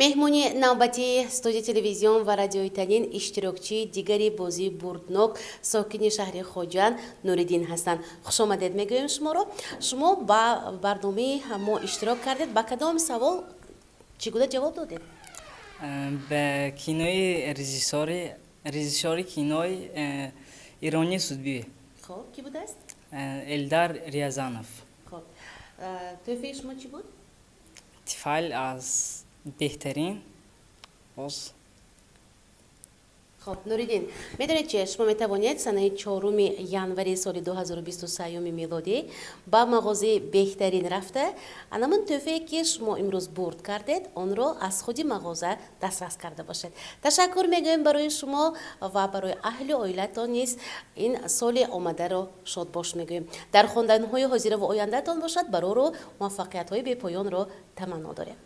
меҳмони навбатии студияи телевизион ва радиои танин иштирокчии дигари бозии бурднок сокини шаҳри хоҷанд Нуриддин ҳастанд. Хушомадед мегӯем шуморо. Шумо ба барномаи мо иштирок кардед. Ба кадом савол чӣ гуна ҷавоб додед? Ба кинои режиссёри кинои ирони судбӣ. Хоб, ки будааст? Элдар Риязанов. Хоб, тӯҳфаи шумо чӣ буд? Тифайл аз беҳтарин боз. Хоб, Нуриддин, медонед чи шумо метавонед санаи 4 январи соли 2023 милодӣ ба мағозаи беҳтарин рафта анамун тӯҳфае ки шумо имрӯз бурд кардед онро аз худи мағоза дастрас карда бошед. Ташаккур мегӯем барои шумо ва барои аҳли оилатон низ ин соли омадаро шодбош мегӯем. Дар хонданҳои ҳозира ва ояндаатон бошад, бароро муваффақиятҳои бепоёнро таманно дорем.